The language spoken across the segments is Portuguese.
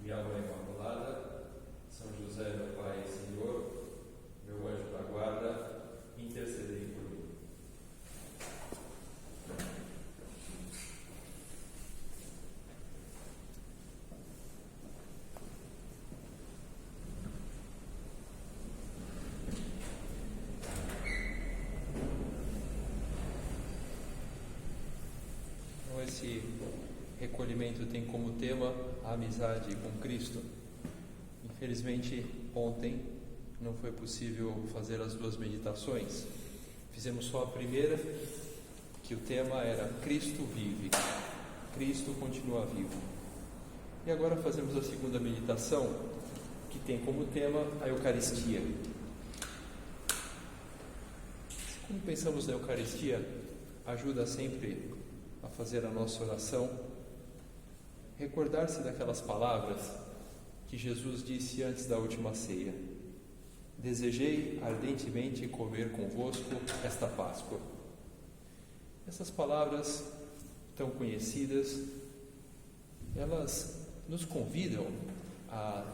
minha Mãe Imaculada, São José, meu Pai e Senhor, meu anjo da guarda, intercedei por mim. Então, esse recolhimento tem como tema a amizade com Cristo. Infelizmente, ontem não foi possível fazer as duas meditações. Fizemos só a primeira, que o tema era Cristo vive, Cristo continua vivo. E agora fazemos a segunda meditação, que tem como tema a Eucaristia. Quando pensamos na Eucaristia, ajuda sempre a fazer a nossa oração, recordar-se daquelas palavras que Jesus disse antes da última ceia: desejei ardentemente comer convosco esta Páscoa. Essas palavras tão conhecidas, elas nos convidam a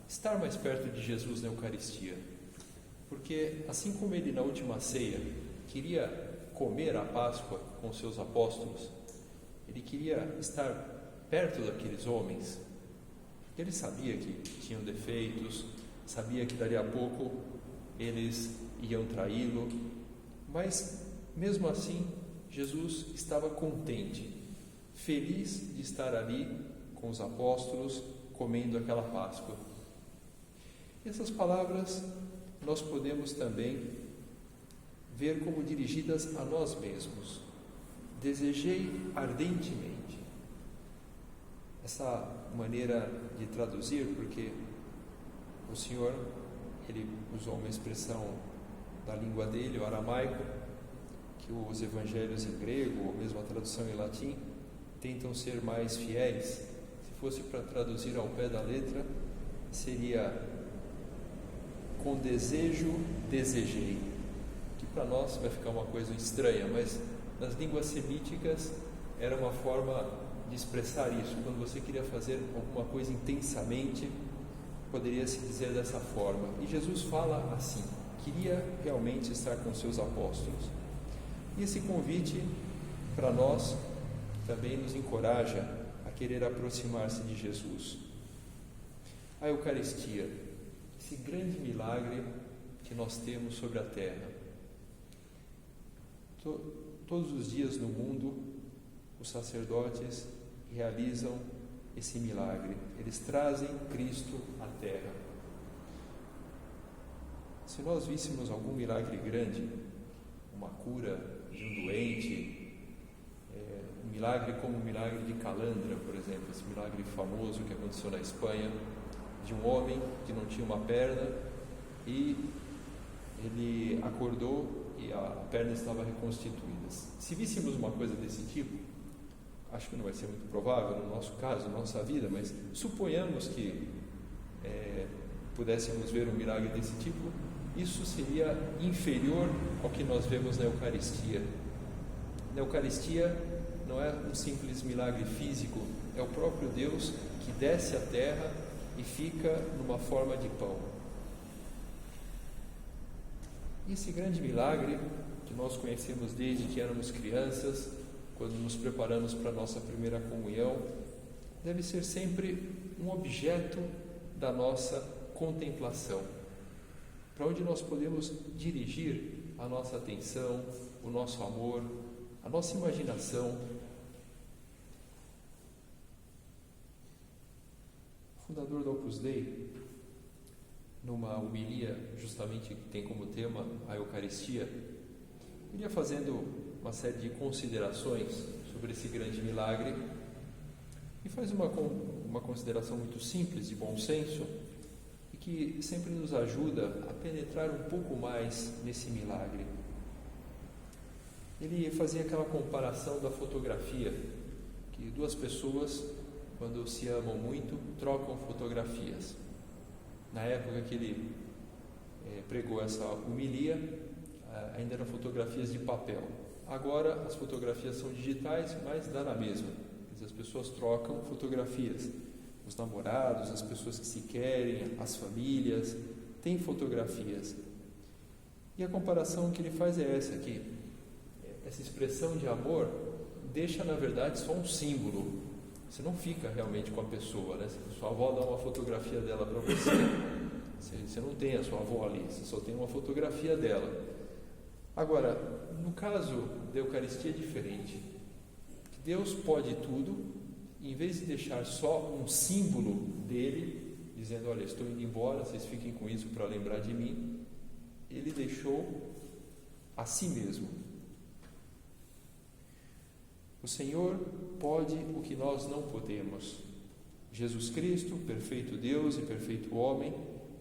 estar mais perto de Jesus na Eucaristia, porque assim como ele na última ceia queria comer a Páscoa com seus apóstolos, ele queria estar perto daqueles homens. Ele sabia que tinham defeitos, sabia que dali a pouco eles iam traí-lo, mas mesmo assim Jesus estava contente, feliz de estar ali com os apóstolos comendo aquela Páscoa. E essas palavras nós podemos também ver como dirigidas a nós mesmos. Desejei ardentemente. Essa maneira de traduzir, porque o Senhor, ele usou uma expressão da língua dele, o aramaico, que os evangelhos em grego, ou mesmo a tradução em latim, tentam ser mais fiéis. Se fosse para traduzir ao pé da letra, seria com desejo, desejei, que para nós vai ficar uma coisa estranha, mas nas línguas semíticas era uma forma de expressar isso. Quando você queria fazer alguma coisa intensamente, poderia se dizer dessa forma. E Jesus fala assim: queria realmente estar com seus apóstolos. E esse convite para nós também nos encoraja a querer aproximar-se de Jesus. A Eucaristia, esse grande milagre que nós temos sobre a terra. Todos os dias no mundo, os sacerdotes realizam esse milagre. Eles trazem Cristo à terra. Se nós víssemos algum milagre grande, uma cura de um doente, um milagre como o milagre de Calandra, por exemplo, esse milagre famoso que aconteceu na Espanha, de um homem que não tinha uma perna e ele acordou e a perna estava reconstituída. Se víssemos uma coisa desse tipo, acho que não vai ser muito provável no nosso caso, na nossa vida, mas suponhamos que pudéssemos ver um milagre desse tipo, isso seria inferior ao que nós vemos na Eucaristia. Na Eucaristia não é um simples milagre físico, é o próprio Deus que desce à terra e fica numa forma de pão. E esse grande milagre que nós conhecemos desde que éramos crianças, quando nos preparamos para a nossa primeira comunhão, deve ser sempre um objeto da nossa contemplação, para onde nós podemos dirigir a nossa atenção, o nosso amor, a nossa imaginação. O fundador do Opus Dei, numa homilia justamente que tem como tema a Eucaristia, iria fazendo uma série de considerações sobre esse grande milagre e faz uma consideração muito simples, de bom senso, e que sempre nos ajuda a penetrar um pouco mais nesse milagre. Ele fazia aquela comparação da fotografia, que duas pessoas, quando se amam muito, trocam fotografias. Na época que ele pregou essa homilia, ainda eram fotografias de papel. Agora as fotografias são digitais, mas dá na mesma. As pessoas trocam fotografias. os namorados, as pessoas que se querem, as famílias, têm fotografias. E a comparação que ele faz é essa aqui. Essa expressão de amor deixa, na verdade, só um símbolo. Você não fica realmente com a pessoa, né? Se sua avó dá uma fotografia dela para você não tem a sua avó ali, você só tem uma fotografia dela. Agora, no caso da Eucaristia é diferente. Deus pode tudo, e em vez de deixar só um símbolo dele, dizendo, olha, estou indo embora, vocês fiquem com isso para lembrar de mim, ele deixou a si mesmo. O Senhor pode o que nós não podemos. Jesus Cristo, perfeito Deus e perfeito homem,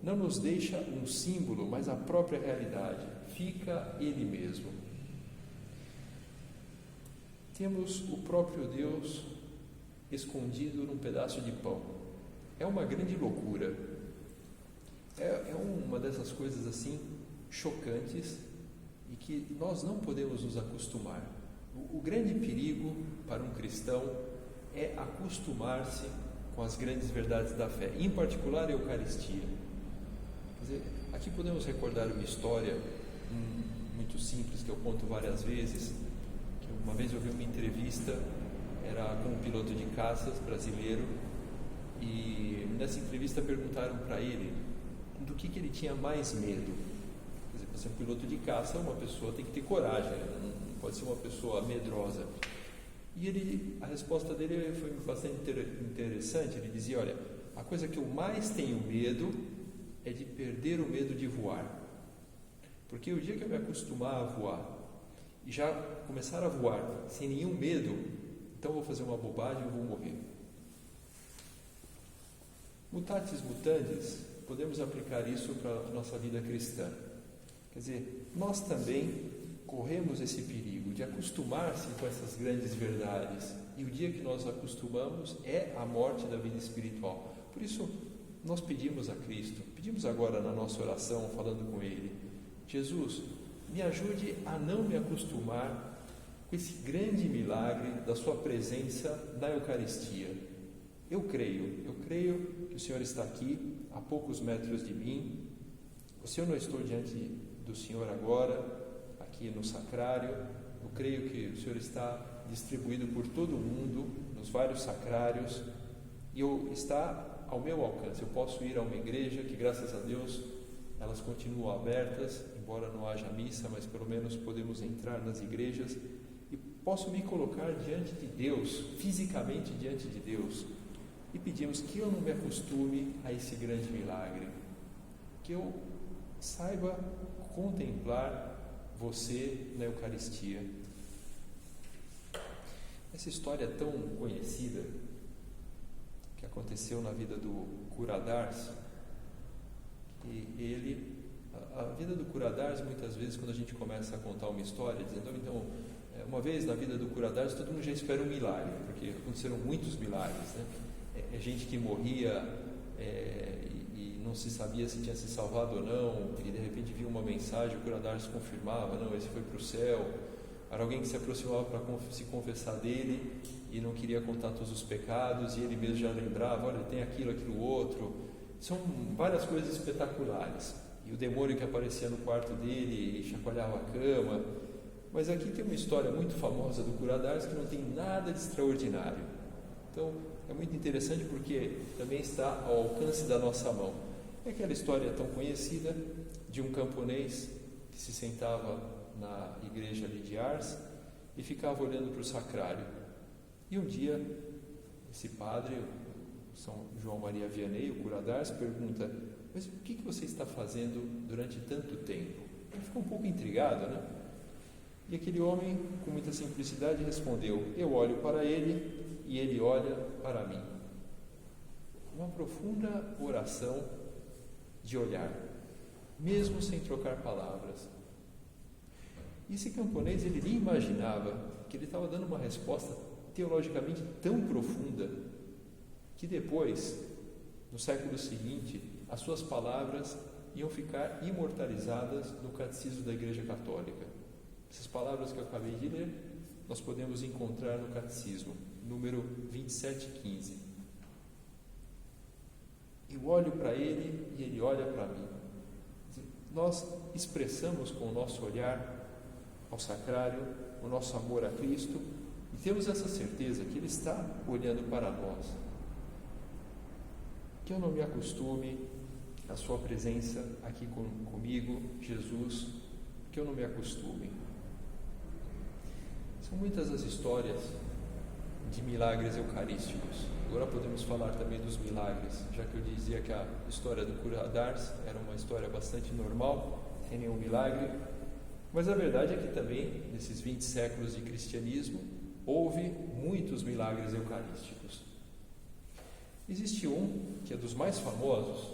não nos deixa um símbolo, mas a própria realidade. Fica Ele mesmo. Temos o próprio Deus escondido num pedaço de pão. É uma grande loucura. É uma dessas coisas assim chocantes e que nós não podemos nos acostumar. O grande perigo para um cristão é acostumar-se com as grandes verdades da fé, em particular a Eucaristia. Quer dizer, aqui podemos recordar uma história muito simples que eu conto várias vezes. Que uma vez eu vi uma entrevista, era com um piloto de caças brasileiro, e nessa entrevista perguntaram para ele do que ele tinha mais medo. Quer dizer, para ser um piloto de caça, uma pessoa tem que ter coragem, né? Não pode ser uma pessoa medrosa. E a resposta dele foi bastante interessante. Ele dizia, olha, a coisa que eu mais tenho medo é de perder o medo de voar. Porque o dia que eu me acostumar a voar e já começar a voar sem nenhum medo, então eu vou fazer uma bobagem e vou morrer. Mutatis mutandis, podemos aplicar isso para a nossa vida cristã. Quer dizer, nós também corremos esse perigo de acostumar-se com essas grandes verdades. E o dia que nós acostumamos é a morte da vida espiritual. Por isso, nós pedimos a Cristo, pedimos agora na nossa oração, falando com Ele, Jesus, me ajude a não me acostumar com esse grande milagre da Sua presença na Eucaristia. Eu creio que o Senhor está aqui, a poucos metros de mim. Se eu não estou diante do Senhor agora, aqui no sacrário, eu creio que o Senhor está distribuído por todo o mundo, nos vários sacrários, e está ao meu alcance. Eu posso ir a uma igreja que, graças a Deus, elas continuam abertas, embora não haja missa, mas pelo menos podemos entrar nas igrejas, e posso me colocar diante de Deus, fisicamente diante de Deus, e pedimos que eu não me acostume a esse grande milagre, que eu saiba contemplar você na Eucaristia. Essa história tão conhecida que aconteceu na vida do Curadars, e a vida do Curadars, muitas vezes, quando a gente começa a contar uma história, dizendo, então, uma vez na vida do Curadars, todo mundo já espera um milagre, porque aconteceram muitos milagres, né? É gente que morria e não se sabia se tinha se salvado ou não, e de repente via uma mensagem, o Curadars confirmava, não, esse foi para o céu. Era alguém que se aproximava para se confessar dele e não queria contar todos os pecados, e ele mesmo já lembrava, olha, tem aquilo outro. São várias coisas espetaculares. E o demônio que aparecia no quarto dele e chacoalhava a cama. Mas aqui tem uma história muito famosa do Curadars que não tem nada de extraordinário. Então, é muito interessante porque também está ao alcance da nossa mão. É aquela história tão conhecida de um camponês que se sentava na igreja ali de Ars e ficava olhando para o sacrário. E um dia, esse padre, São João Maria Vianney, o Curadars, pergunta, mas o que você está fazendo durante tanto tempo? Ele ficou um pouco intrigado, né? E aquele homem, com muita simplicidade, respondeu, eu olho para ele e ele olha para mim. Uma profunda oração de olhar, mesmo sem trocar palavras. E esse camponês, ele nem imaginava que ele estava dando uma resposta teologicamente tão profunda que depois, no século seguinte, as suas palavras iam ficar imortalizadas no Catecismo da Igreja Católica. Essas palavras que eu acabei de ler, nós podemos encontrar no Catecismo, número 2715. Eu olho para ele e ele olha para mim. Nós expressamos com o nosso olhar ao sacrário o nosso amor a Cristo e temos essa certeza que Ele está olhando para nós. Que eu não me acostume à Sua presença aqui comigo, Jesus, que eu não me acostume. São muitas as histórias de milagres eucarísticos. Agora podemos falar também dos milagres, já que eu dizia que a história do cura d'Ars era uma história bastante normal, sem nenhum milagre. Mas a verdade é que também, nesses 20 séculos de cristianismo, houve muitos milagres eucarísticos. Existe um que é dos mais famosos,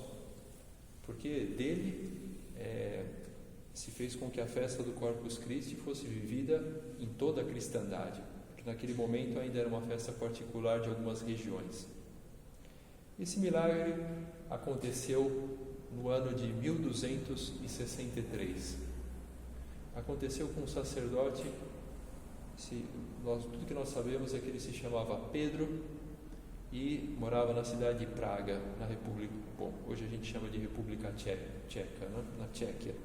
porque dele se fez com que a festa do Corpus Christi fosse vivida em toda a cristandade, porque naquele momento ainda era uma festa particular de algumas regiões. Esse milagre aconteceu no ano de 1263. Aconteceu com um sacerdote, tudo que nós sabemos é que ele se chamava Pedro e morava na cidade de Praga, na República, hoje a gente chama de República Tcheca, na Tchequia.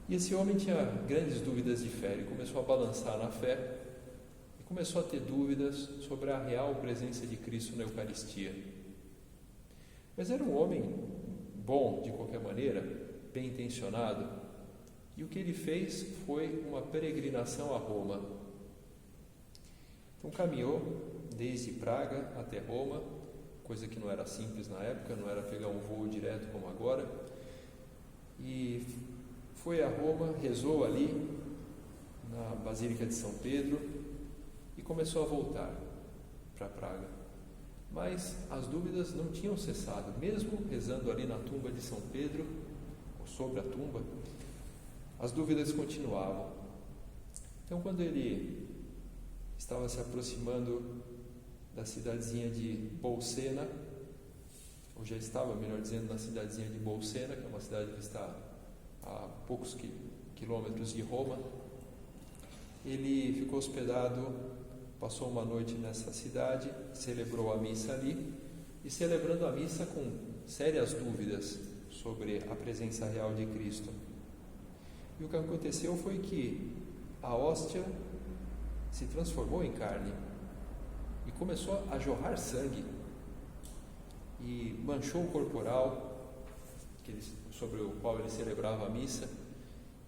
E esse homem tinha grandes dúvidas de fé, ele começou a balançar na fé e começou a ter dúvidas sobre a real presença de Cristo na Eucaristia. Mas era um homem bom, de qualquer maneira, bem intencionado, e o que ele fez foi uma peregrinação a Roma. Então caminhou desde Praga até Roma, coisa que não era simples na época, não era pegar um voo direto como agora, e foi a Roma, rezou ali na Basílica de São Pedro e começou a voltar para Praga. Mas as dúvidas não tinham cessado, mesmo rezando ali na tumba de São Pedro, ou sobre a tumba, as dúvidas continuavam. Então, quando ele estava se aproximando da cidadezinha de Bolsena, ou já estava, melhor dizendo, na cidadezinha de Bolsena, que é uma cidade que está a poucos quilômetros de Roma, ele ficou hospedado, passou uma noite nessa cidade, celebrou a missa ali, e celebrando a missa com sérias dúvidas sobre a presença real de Cristo. E o que aconteceu foi que a hóstia se transformou em carne e começou a jorrar sangue e manchou o corporal sobre o qual ele celebrava a missa,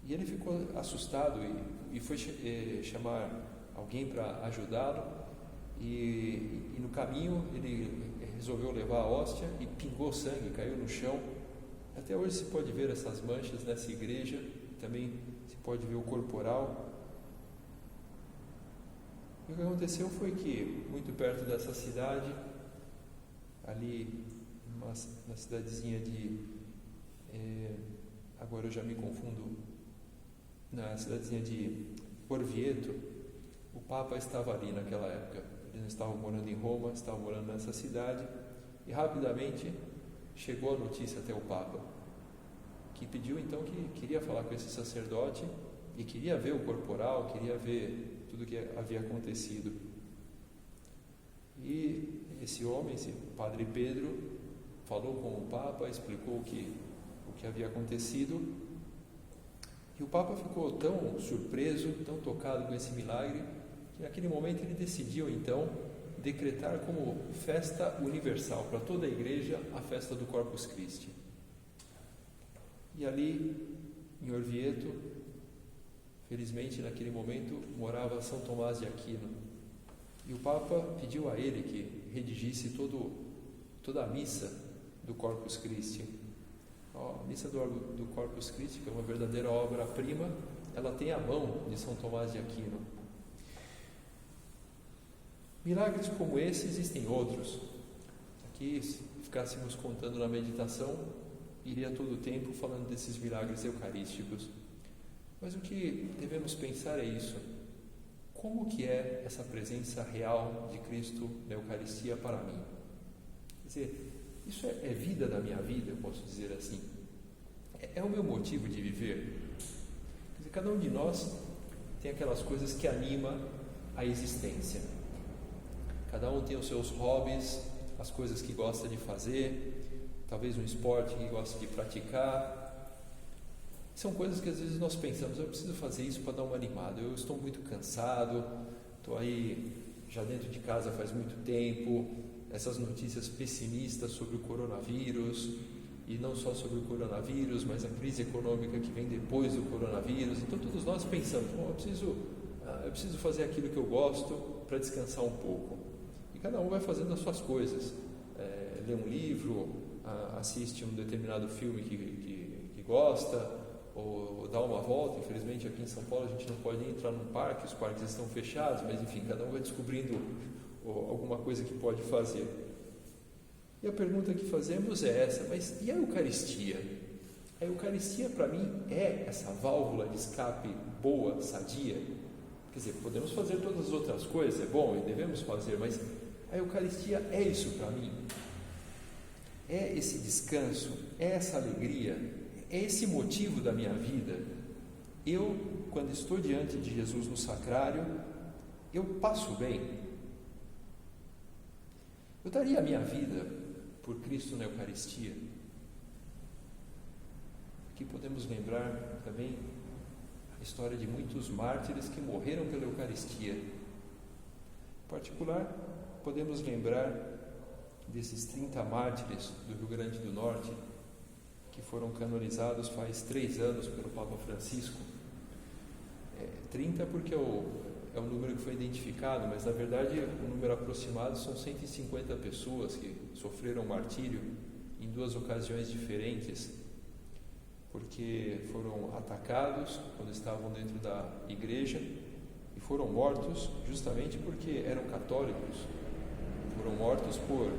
e ele ficou assustado e foi chamar alguém para ajudá-lo, e no caminho ele resolveu levar a hóstia e pingou sangue, caiu no chão. Até hoje se pode ver essas manchas nessa igreja, também se pode ver o corporal. E o que aconteceu foi que, muito perto dessa cidade, ali na cidadezinha de agora eu já me confundo, na cidadezinha de Orvieto, o Papa estava ali naquela época. Eles não estavam morando em Roma, estavam morando nessa cidade, e rapidamente chegou a notícia até o Papa, que pediu então que queria falar com esse sacerdote e queria ver o corporal, queria ver tudo o que havia acontecido. E esse homem, esse Padre Pedro, falou com o Papa, explicou o que havia acontecido, e o Papa ficou tão surpreso, tão tocado com esse milagre, que naquele momento ele decidiu então decretar como festa universal para toda a igreja a festa do Corpus Christi. E ali em Orvieto, felizmente naquele momento morava São Tomás de Aquino, e o Papa pediu a ele que redigisse toda a missa do Corpus Christi. A missa do Corpus Christi, que é uma verdadeira obra-prima, ela tem a mão de São Tomás de Aquino. Milagres como esse existem outros. Aqui, se ficássemos contando na meditação, iria todo o tempo falando desses milagres eucarísticos. Mas o que devemos pensar é isso. Como que é essa presença real de Cristo na Eucaristia para mim? Quer dizer, isso é vida da minha vida, eu posso dizer assim. É o meu motivo de viver. Quer dizer, cada um de nós tem aquelas coisas que animam a existência. Cada um tem os seus hobbies, as coisas que gosta de fazer, talvez um esporte que gosta de praticar. São coisas que às vezes nós pensamos, eu preciso fazer isso para dar uma animada, eu estou muito cansado, estou aí já dentro de casa faz muito tempo, essas notícias pessimistas sobre o coronavírus, e não só sobre o coronavírus, mas a crise econômica que vem depois do coronavírus. Então todos nós pensamos, eu preciso fazer aquilo que eu gosto para descansar um pouco. E cada um vai fazendo as suas coisas, lê um livro, assiste um determinado filme que gosta, ou dá uma volta. Infelizmente aqui em São Paulo a gente não pode nem entrar num parque, os parques estão fechados, mas enfim, cada um vai descobrindo alguma coisa que pode fazer. E a pergunta que fazemos é essa, mas e a Eucaristia? A Eucaristia para mim é essa válvula de escape boa, sadia? Quer dizer, podemos fazer todas as outras coisas, é bom e devemos fazer, mas a Eucaristia é isso para mim? É esse descanso, é essa alegria, é esse motivo da minha vida? Eu, quando estou diante de Jesus no sacrário, eu passo bem? Eu daria a minha vida por Cristo na Eucaristia? Aqui podemos lembrar também a história de muitos mártires que morreram pela Eucaristia. Em particular, podemos lembrar desses 30 mártires do Rio Grande do Norte, que foram canonizados faz 3 anos pelo Papa Francisco. 30 porque é o número que foi identificado, mas na verdade o número aproximado são 150 pessoas que sofreram martírio em 2 ocasiões diferentes, porque foram atacados quando estavam dentro da igreja e foram mortos justamente porque eram católicos, foram mortos por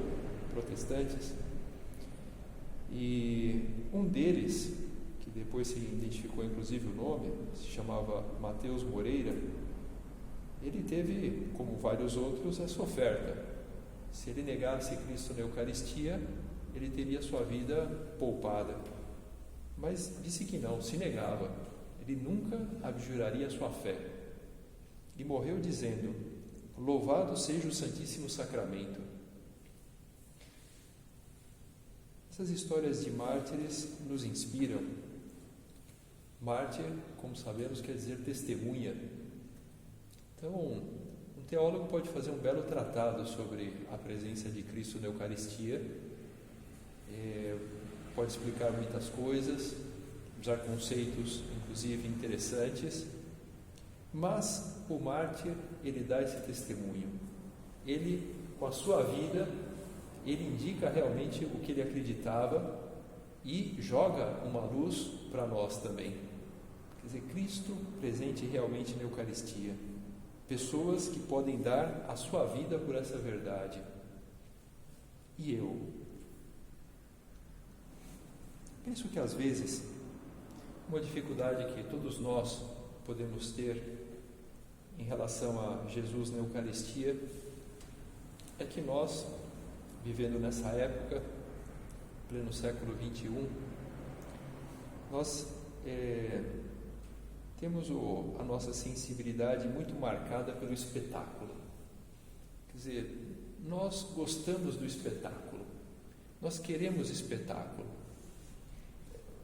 protestantes. E um deles, que depois se identificou inclusive o nome, se chamava Mateus Moreira, ele teve, como vários outros, essa oferta. Se ele negasse Cristo na Eucaristia, ele teria sua vida poupada. Mas disse que não, se negava. Ele nunca abjuraria a sua fé. E morreu dizendo: louvado seja o Santíssimo Sacramento. Essas histórias de mártires nos inspiram. Mártir, como sabemos, quer dizer testemunha. Então, um teólogo pode fazer um belo tratado sobre a presença de Cristo na Eucaristia, pode explicar muitas coisas, usar conceitos, inclusive, interessantes, mas o mártir, ele dá esse testemunho. Ele, com a sua vida, ele indica realmente o que ele acreditava e joga uma luz para nós também. Quer dizer, Cristo presente realmente na Eucaristia. Pessoas que podem dar a sua vida por essa verdade. E eu? Penso que às vezes uma dificuldade que todos nós podemos ter em relação a Jesus na Eucaristia é que nós, vivendo nessa época, pleno século XXI, nós temos a nossa sensibilidade muito marcada pelo espetáculo. Quer dizer, nós gostamos do espetáculo, nós queremos espetáculo.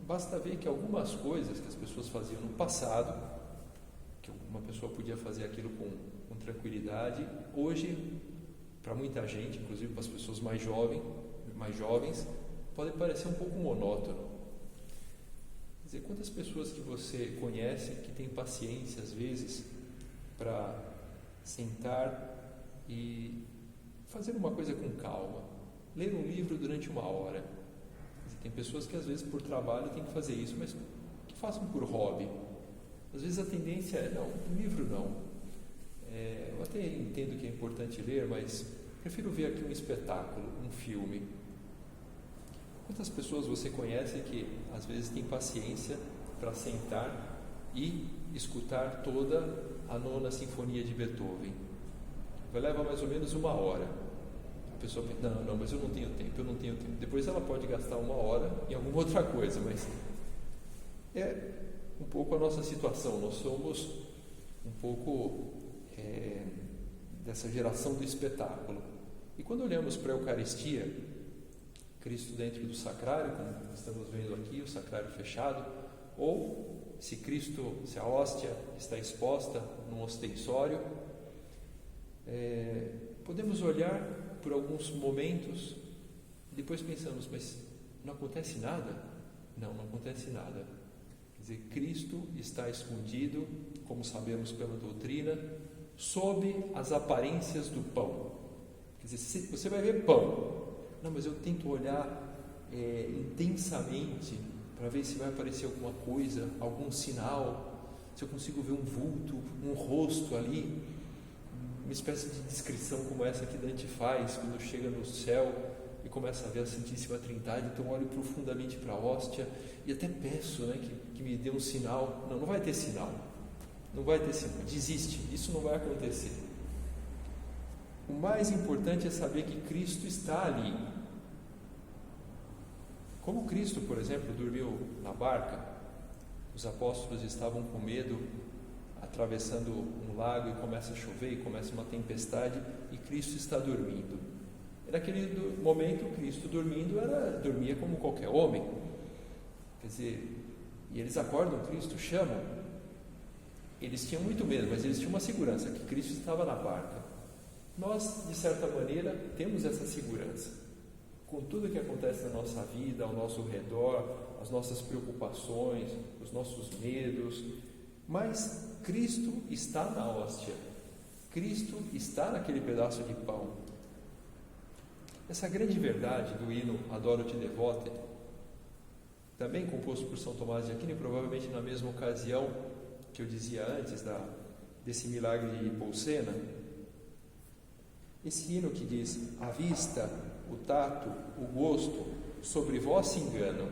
Basta ver que algumas coisas que as pessoas faziam no passado, que uma pessoa podia fazer aquilo com tranquilidade, hoje, para muita gente, inclusive para as pessoas mais jovens, pode parecer um pouco monótono. Quer dizer, quantas pessoas que você conhece que tem paciência, às vezes, para sentar e fazer uma coisa com calma, ler um livro durante 1 hora. Tem pessoas que às vezes por trabalho têm que fazer isso, mas que façam por hobby. Às vezes a tendência é, não, um livro não. Eu até entendo que é importante ler, mas prefiro ver aqui um espetáculo, um filme. Quantas pessoas você conhece que às vezes tem paciência para sentar e escutar toda a 9ª Sinfonia de Beethoven? Vai levar mais ou menos 1 hora. A pessoa pensa, não, mas eu não tenho tempo. Depois ela pode gastar 1 hora em alguma outra coisa, mas é um pouco a nossa situação. Nós somos um pouco dessa geração do espetáculo. E quando olhamos para a Eucaristia, Cristo dentro do sacrário, como estamos vendo aqui, o sacrário fechado, ou se a hóstia está exposta num ostensório. Podemos olhar por alguns momentos, depois pensamos, mas não acontece nada? Não acontece nada. Quer dizer, Cristo está escondido, como sabemos pela doutrina, sob as aparências do pão. Quer dizer, você vai ver pão. Não, mas eu tento olhar intensamente para ver se vai aparecer alguma coisa, algum sinal, se eu consigo ver um vulto, um rosto ali, uma espécie de descrição como essa que Dante faz quando chega no céu e começa a ver a Santíssima Trindade. Então olho profundamente para a hóstia e até peço, que me dê um sinal. Não vai ter sinal. Não vai ter sinal. Desiste. Isso não vai acontecer. O mais importante é saber que Cristo está ali. Como Cristo, por exemplo, dormiu na barca, os apóstolos estavam com medo, atravessando um lago e começa a chover e começa uma tempestade e Cristo está dormindo. E naquele momento, Cristo dormia como qualquer homem. Quer dizer, e eles acordam Cristo, chamam. Eles tinham muito medo, mas eles tinham uma segurança, que Cristo estava na barca. Nós, de certa maneira, temos essa segurança. Com tudo que acontece na nossa vida, ao nosso redor, as nossas preocupações, os nossos medos, mas Cristo está na hóstia. Cristo está naquele pedaço de pão. Essa grande verdade do hino Adoro-te Devote, também composto por São Tomás de Aquino, e provavelmente na mesma ocasião que eu dizia antes desse milagre de Bolsena, esse hino que diz: a vista, o tato, o gosto, sobre vós se enganam,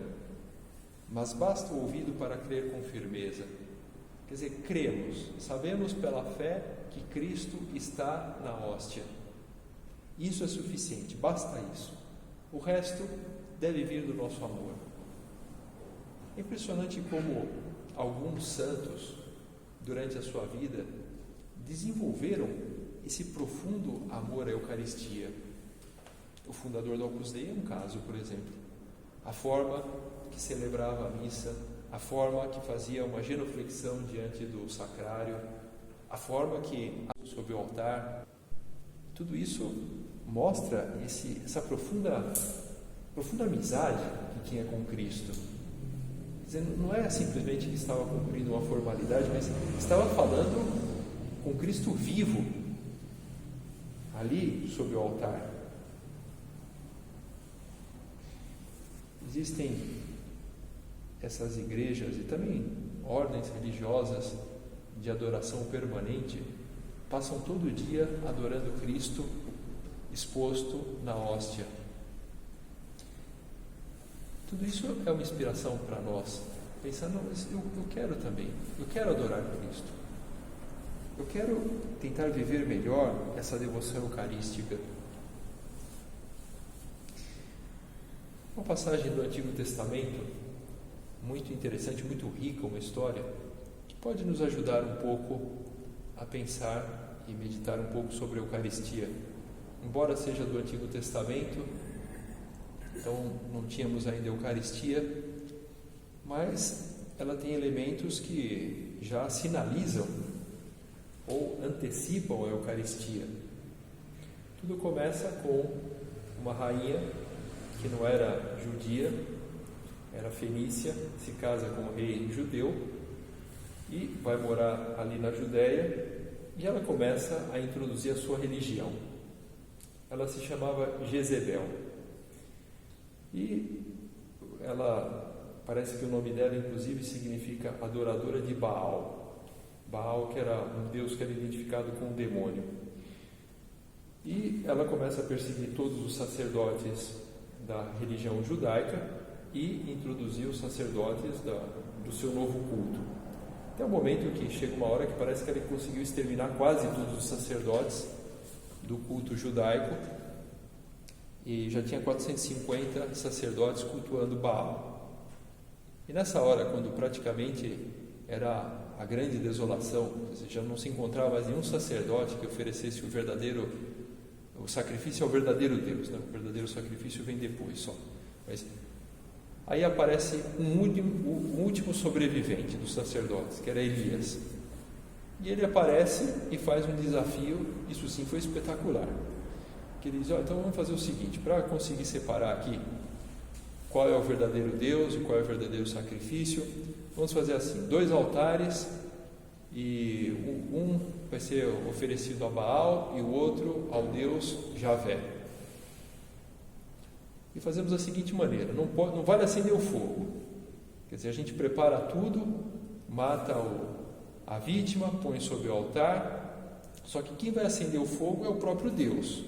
mas basta o ouvido para crer com firmeza. Quer dizer, cremos, sabemos pela fé que Cristo está na hóstia. Isso é suficiente, basta isso. O resto deve vir do nosso amor. É impressionante como alguns santos, durante a sua vida, desenvolveram esse profundo amor à Eucaristia. O fundador do Opus Dei é um caso, por exemplo. A forma que celebrava a missa, a forma que fazia uma genuflexão diante do sacrário, a forma que sob o altar, tudo isso mostra essa profunda amizade que tinha com Cristo. Quer dizer, não é simplesmente que estava cumprindo uma formalidade, mas estava falando com Cristo vivo, ali sob o altar. Existem essas igrejas e também ordens religiosas de adoração permanente, passam todo dia adorando Cristo exposto na hóstia. Tudo isso é uma inspiração para nós, pensando, eu quero também, eu quero adorar Cristo, eu quero tentar viver melhor essa devoção eucarística. Uma passagem do Antigo Testamento muito interessante, muito rica, uma história que pode nos ajudar um pouco a pensar e meditar um pouco sobre a Eucaristia. Embora seja do Antigo Testamento, então não tínhamos ainda a Eucaristia, mas ela tem elementos que já sinalizam ou antecipam a Eucaristia. Tudo começa com uma rainha que não era judia, era fenícia, se casa com um rei judeu e vai morar ali na Judéia, e ela começa a introduzir a sua religião. Ela se chamava Jezebel e parece que o nome dela inclusive significa adoradora de Baal. Baal, que era um deus que era identificado com o demônio. E ela começa a perseguir todos os sacerdotes da religião judaica e introduzir os sacerdotes do seu novo culto. Até o momento que chega uma hora que parece que ele conseguiu exterminar quase todos os sacerdotes do culto judaico e já tinha 450 sacerdotes cultuando Baal. E nessa hora, quando praticamente era a grande desolação, já não se encontrava mais nenhum sacerdote que oferecesse o sacrifício ao verdadeiro Deus, né? O verdadeiro sacrifício vem depois só. Mas aí aparece o último sobrevivente dos sacerdotes, que era Elias. E ele aparece e faz um desafio, isso sim foi espetacular. Que ele diz, então vamos fazer o seguinte, para conseguir separar aqui qual é o verdadeiro Deus e qual é o verdadeiro sacrifício, vamos fazer assim, 2 altares, e um vai ser oferecido a Baal e o outro ao Deus Javé. E fazemos da seguinte maneira, não vale acender o fogo, quer dizer, a gente prepara tudo, mata a vítima, põe sobre o altar, só que quem vai acender o fogo é o próprio Deus.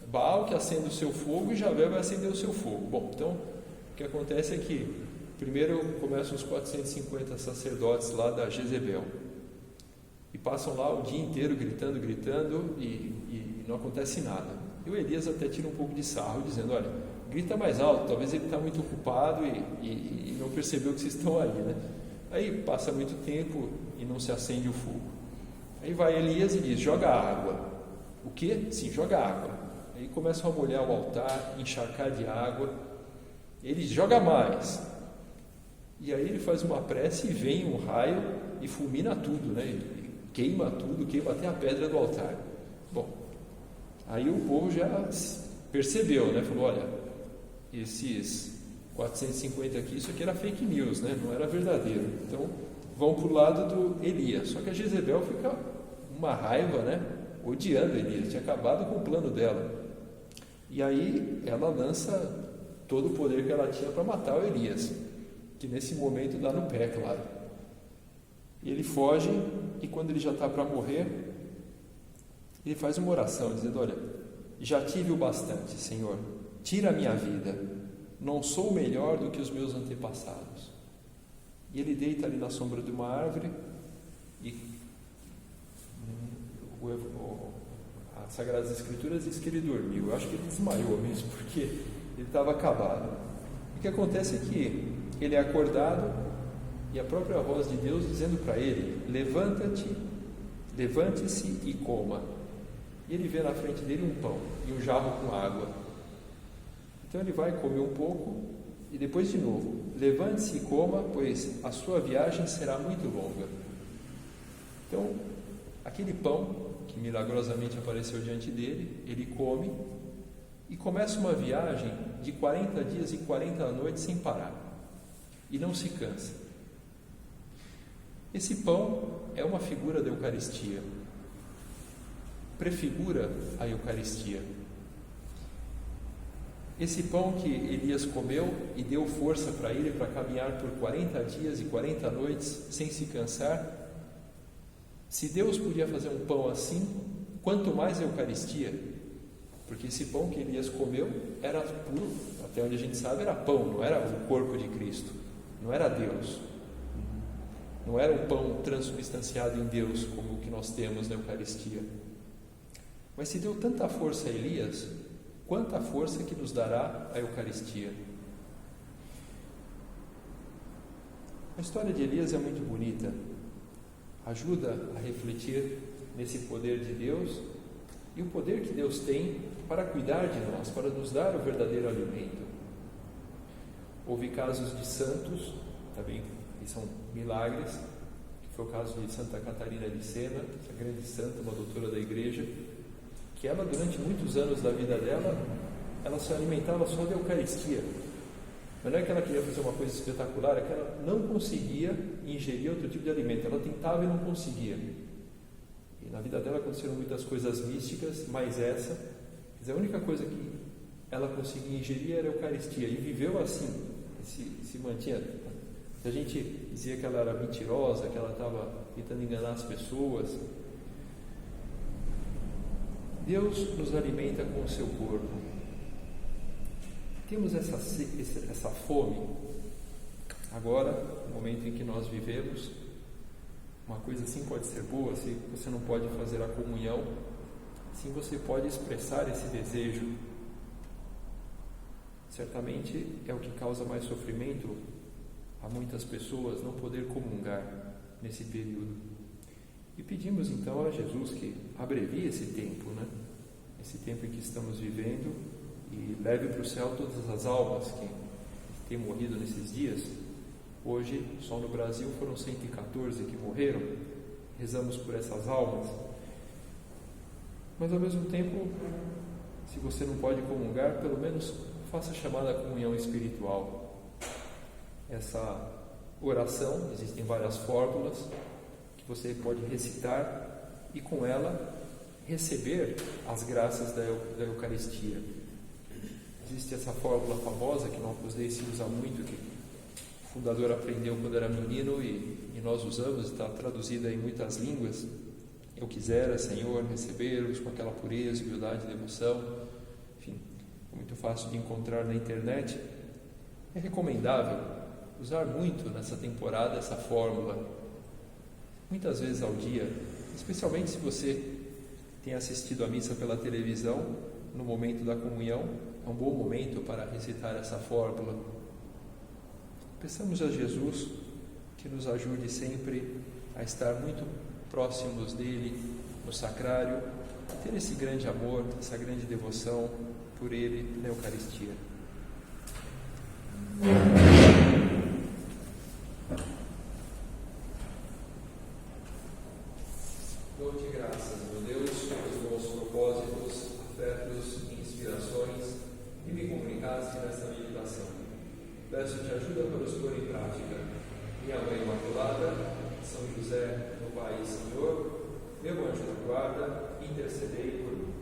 Baal que acende o seu fogo e Javé vai acender o seu fogo. Bom, então o que acontece é que primeiro começam os 450 sacerdotes lá da Jezebel e passam lá o dia inteiro gritando e não acontece nada. E o Elias até tira um pouco de sarro, dizendo, olha, grita mais alto, talvez ele está muito ocupado e não percebeu que vocês estão ali, né? Aí passa muito tempo e não se acende o fogo. Aí vai Elias e diz, joga água. O quê? Sim, joga água. Aí começam a molhar o altar, encharcar de água. Ele diz, joga mais. E aí ele faz uma prece e vem um raio e fulmina tudo, né? Ele queima tudo, queima até a pedra do altar. Bom, aí o povo já percebeu, né? Falou, olha, esses 450 aqui, isso aqui era fake news, né? Não era verdadeiro. Então, vão para o lado do Elias. Só que a Jezebel fica uma raiva, né? Odiando Elias, tinha acabado com o plano dela. E aí ela lança todo o poder que ela tinha para matar o Elias, que nesse momento dá no pé, claro. E ele foge, e quando ele já está para morrer, ele faz uma oração, dizendo, olha, já tive o bastante, Senhor, tira a minha vida, não sou melhor do que os meus antepassados. E ele deita ali na sombra de uma árvore, e as Sagradas Escrituras diz que ele dormiu. Eu acho que ele desmaiou mesmo, porque ele estava acabado. O que acontece é que ele é acordado e a própria voz de Deus dizendo para ele, levante-se e coma. E ele vê na frente dele um pão e um jarro com água. Então ele vai comer um pouco e depois de novo, levante-se e coma, pois a sua viagem será muito longa. Então, aquele pão que milagrosamente apareceu diante dele, ele come e começa uma viagem de 40 dias e 40 noites sem parar e não se cansa. Esse pão é uma figura da Eucaristia, prefigura a Eucaristia. Esse pão que Elias comeu e deu força para ele para caminhar por 40 dias e 40 noites sem se cansar, se Deus podia fazer um pão assim, quanto mais a Eucaristia, porque esse pão que Elias comeu era puro, até onde a gente sabe era pão, não era o corpo de Cristo, não era Deus, não era um pão transubstanciado em Deus como o que nós temos na Eucaristia. Mas se deu tanta força a Elias, quanta força que nos dará a Eucaristia. A história de Elias é muito bonita, ajuda a refletir nesse poder de Deus e o poder que Deus tem para cuidar de nós, para nos dar o verdadeiro alimento. Houve casos de santos, também, que são milagres, que foi o caso de Santa Catarina de Sena, essa grande santa, uma doutora da igreja, que ela, durante muitos anos da vida dela, ela se alimentava só da Eucaristia. Mas não é que ela queria fazer uma coisa espetacular, é que ela não conseguia ingerir outro tipo de alimento. Ela tentava e não conseguia. E na vida dela aconteceram muitas coisas místicas, mas essa, quer dizer, a única coisa que ela conseguia ingerir era a Eucaristia. E viveu assim, se mantinha. A gente dizia que ela era mentirosa, que ela estava tentando enganar as pessoas. Deus nos alimenta com o seu corpo. Temos essa fome. Agora, no momento em que nós vivemos, uma coisa assim pode ser boa, se você não pode fazer a comunhão, sim você pode expressar esse desejo. Certamente é o que causa mais sofrimento a muitas pessoas não poder comungar nesse período. E pedimos então a Jesus que abrevie esse tempo, né? Esse tempo em que estamos vivendo, e leve para o céu todas as almas que têm morrido nesses dias. Hoje, só no Brasil, foram 114 que morreram. Rezamos por essas almas. Mas, ao mesmo tempo, se você não pode comungar, pelo menos faça a chamada comunhão espiritual. Essa oração, existem várias fórmulas que você pode recitar e, com ela, receber as graças da Eucaristia. Existe essa fórmula famosa que no Opus Dei se usa muito, que o fundador aprendeu quando era menino e nós usamos, está traduzida em muitas línguas. Eu quisera, Senhor, receber-vos com aquela pureza, humildade e devoção. Enfim, é muito fácil de encontrar na internet. É recomendável usar muito nessa temporada essa fórmula, muitas vezes ao dia, especialmente se você tem assistido a missa pela televisão. No momento da comunhão é um bom momento para recitar essa fórmula. Peçamos a Jesus que nos ajude sempre a estar muito próximos dele no sacrário, a ter esse grande amor, essa grande devoção por ele na Eucaristia. Dou-te graças, meu Deus, pelos bons propósitos, afetos e inspirações que me comunicaste nesta meditação. Peço-te ajuda para os pôr em prática. Minha Mãe Imaculada, São José, meu Pai e Senhor, meu anjo da guarda, intercedei por mim.